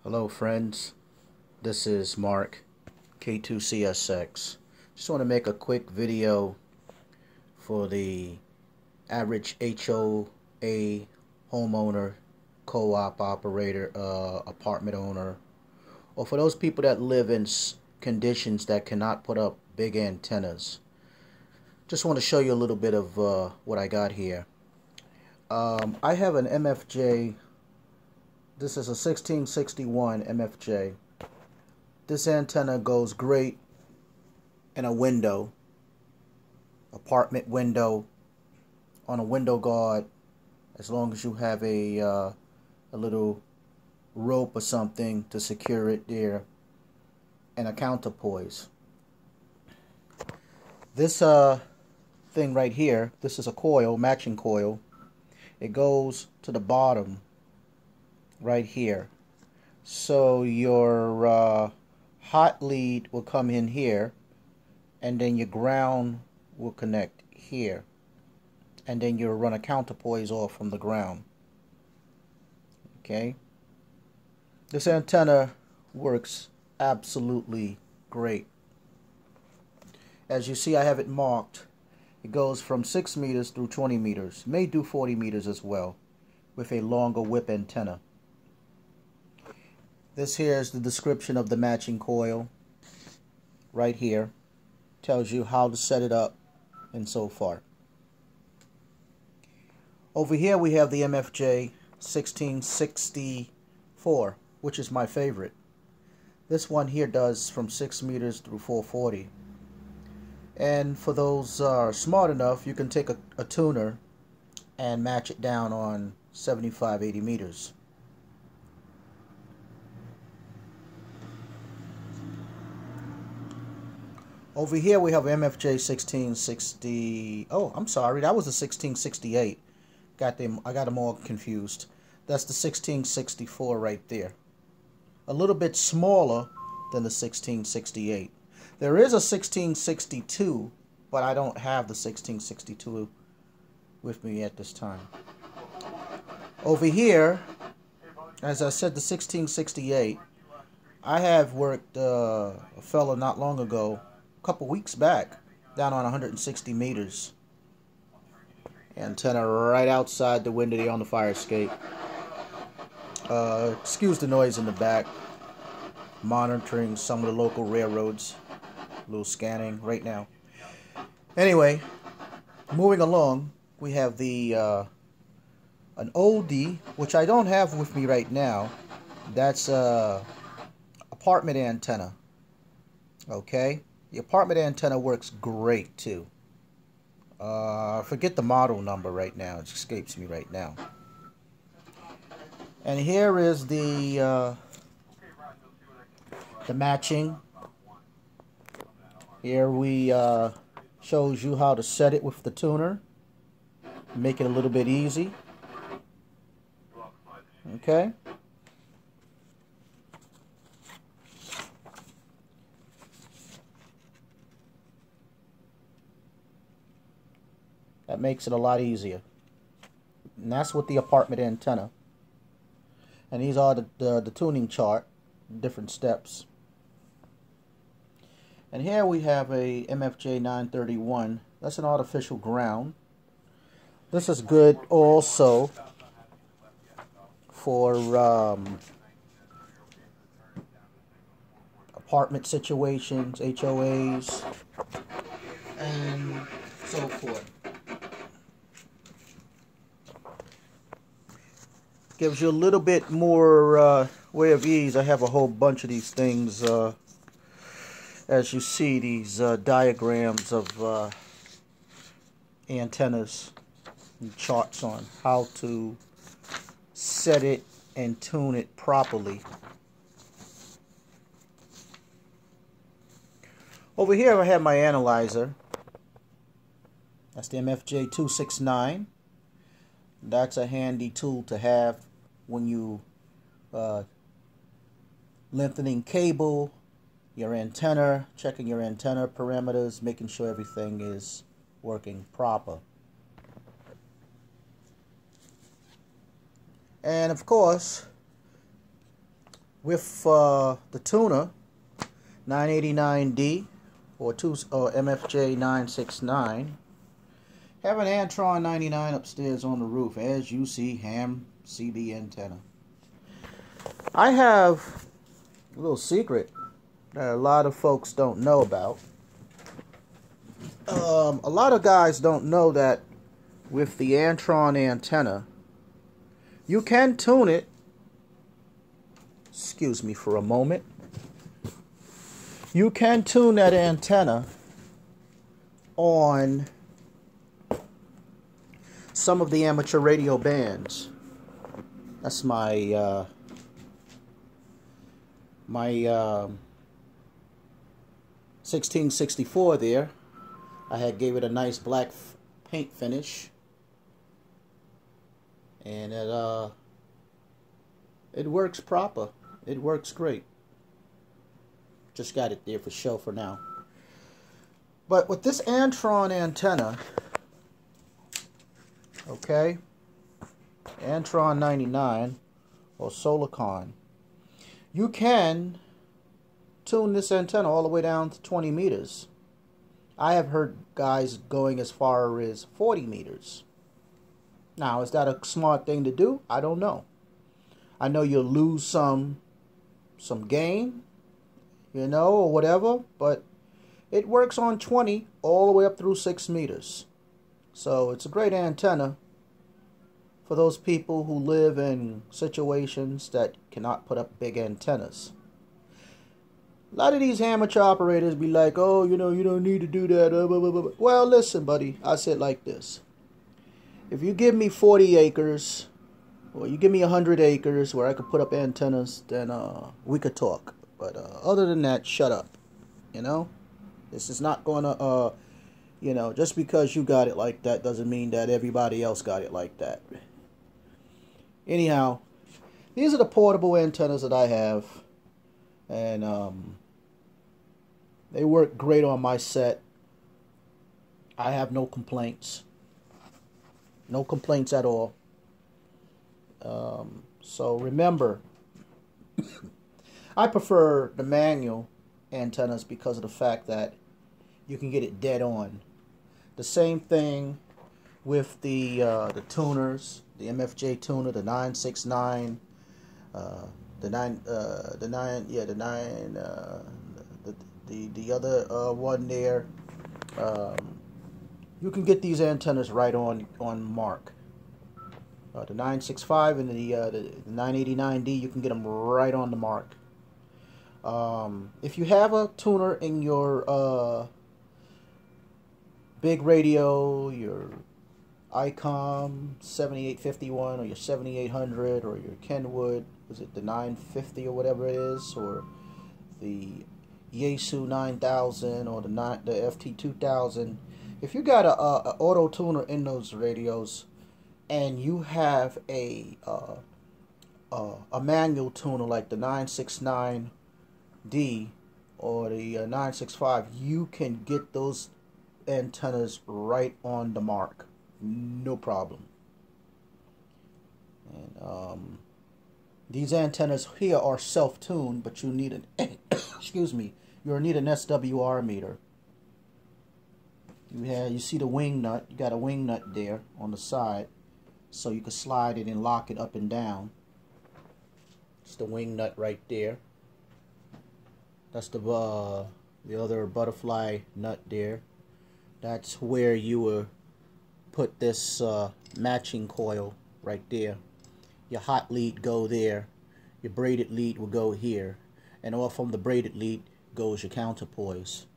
Hello friends, this is Mark, K2CSX. Just want to make a quick video for the average HOA homeowner, co-op operator, apartment owner, or for those people that live in conditions that cannot put up big antennas. Just want to show you a little bit of what I got here. I have an MFJ. This is a 1661 MFJ. This antenna goes great in a window, apartment window, on a window guard, as long as you have a little rope or something to secure it there, and a counterpoise. This thing right here, this is a coil, matching coil. It goes to the bottom right here. So your hot lead will come in here, and then your ground will connect here, and then you'll run a counterpoise off from the ground. Okay, this antenna works absolutely great. As you see, I have it marked. It goes from 6 meters through 20 meters. May do 40 meters as well, with a longer whip antenna. This here is the description of the matching coil. Right here. Tells you how to set it up and so forth. Over here we have the MFJ 1664, which is my favorite. This one here does from 6 meters through 440. And for those smart enough, you can take a tuner and match it down on 75-80 meters. Over here we have MFJ 1660. Oh, I'm sorry, that was a 1668. I got them all confused. That's the 1664 right there. A little bit smaller than the 1668. There is a 1662, but I don't have the 1662 with me at this time. Over here, as I said, the 1668. I have worked a fella not long ago, a couple weeks back, down on 160 meters. Antenna right outside the window there on the fire escape. Excuse the noise in the back. Monitoring some of the local railroads. A little scanning right now. Anyway, moving along, we have the an oldie, which I don't have with me right now. That's apartment antenna. Okay, the apartment antenna works great too. Forget the model number right now; it escapes me right now. And here is the matching. Here we shows you how to set it with the tuner. Make it a little bit easy. Okay. That makes it a lot easier. And that's with the apartment antenna. And these are the tuning chart, different steps. And here we have a MFJ 931. That's an artificial ground. This is good also for apartment situations, HOAs, and so forth. Gives you a little bit more way of ease. I have a whole bunch of these things. As you see, these diagrams of antennas and charts on how to set it and tune it properly. Over here I have my analyzer. That's the MFJ 269. That's a handy tool to have when you lengthening cable, your antenna, checking your antenna parameters, making sure everything is working proper. And of course, with the tuner 989D or MFJ 969. Have an Antron 99 upstairs on the roof, as you see, ham CB antenna. I have a little secret that a lot of folks don't know about. A lot of guys don't know that with the Antron antenna, you can tune it. Excuse me for a moment. You can tune that antenna on some of the amateur radio bands. That's my 1664 there. I gave it a nice black paint finish, and it works proper. It works great. Just got it there for show for now. But with this Antron antenna, okay, Antron 99 or Solarcon, you can tune this antenna all the way down to 20 meters. I have heard guys going as far as 40 meters. Now, is that a smart thing to do? I don't know. I know you'll lose some gain, you know, or whatever, but it works on 20 all the way up through 6 meters. So it's a great antenna for those people who live in situations that cannot put up big antennas. A lot of these amateur operators be like, oh, you know, you don't need to do that. Blah, blah, blah. Well, listen, buddy, I said like this. If you give me 40 acres, or you give me 100 acres where I could put up antennas, then we could talk. But other than that, shut up. You know? This is not going to, you know, just because you got it like that doesn't mean that everybody else got it like that. Anyhow, these are the portable antennas that I have. And they work great on my set. I have no complaints. No complaints at all. So remember, I prefer the manual antennas because of the fact that you can get it dead on. The same thing with the tuners, the MFJ tuner, the 969, the other one there. You can get these antennas right on mark. The 965 and the 989D, you can get them right on the mark. If you have a tuner in your big radio, your ICOM 7851 or your 7800 or your Kenwood, is it the 950 or whatever it is, or the Yaesu 9000 or the FT 2000, if you got a auto tuner in those radios and you have a manual tuner like the 969D or the 965, you can get those antennas right on the mark, no problem. And these antennas here are self-tuned, but you need an excuse me, you'll need an SWR meter. You see the wing nut. You got a wing nut there on the side, so you can slide it and lock it up and down. It's the wing nut right there. That's the other butterfly nut there. That's where you will put this matching coil right there. Your hot lead go there. Your braided lead will go here, and off from the braided lead goes your counterpoise.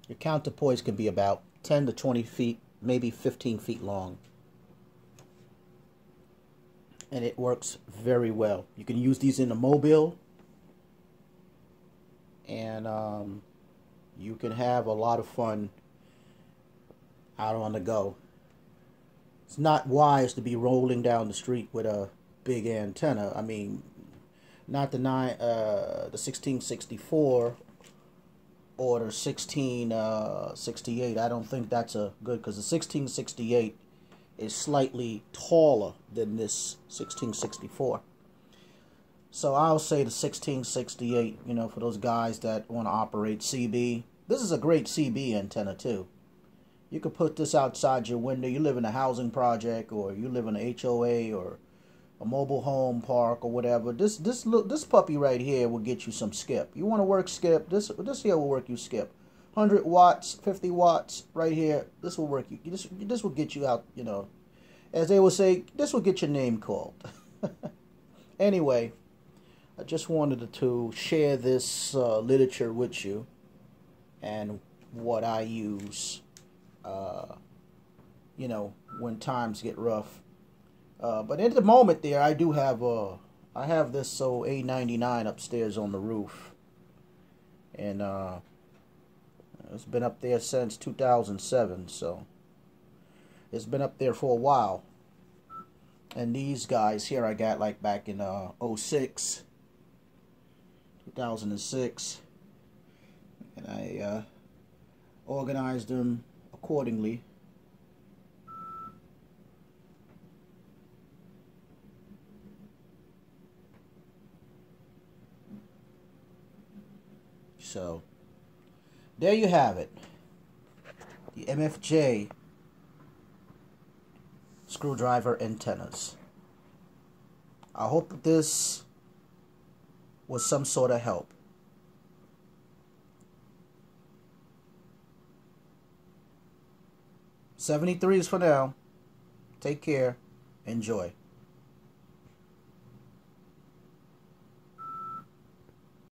Your counterpoise can be about 10 to 20 feet, maybe 15 feet long. And it works very well. You can use these in a mobile, and you can have a lot of fun out on the go. It's not wise to be rolling down the street with a big antenna. I mean, not the 1664 or the 1668. I don't think that's a good, because the 1668 is slightly taller than this 1664. So I'll say the 1668, you know, for those guys that want to operate CB. This is a great CB antenna too. You could put this outside your window. You live in a housing project, or you live in an HOA, or a mobile home park, or whatever. This puppy right here will get you some skip. You want to work skip? This here will work you skip. 100 watts, 50 watts, right here. This will work you. This will get you out. You know, as they will say, this will get your name called. Anyway, I just wanted to share this literature with you and what I use. You know, when times get rough. But at the moment there, I do have I have this A99 upstairs on the roof, and it's been up there since 2007, so it's been up there for a while. And these guys here I got like back in 2006, and I organized them accordingly. So there you have it, the MFJ screwdriver antennas. I hope that this was some sort of help. 73s for now. Take care. Enjoy.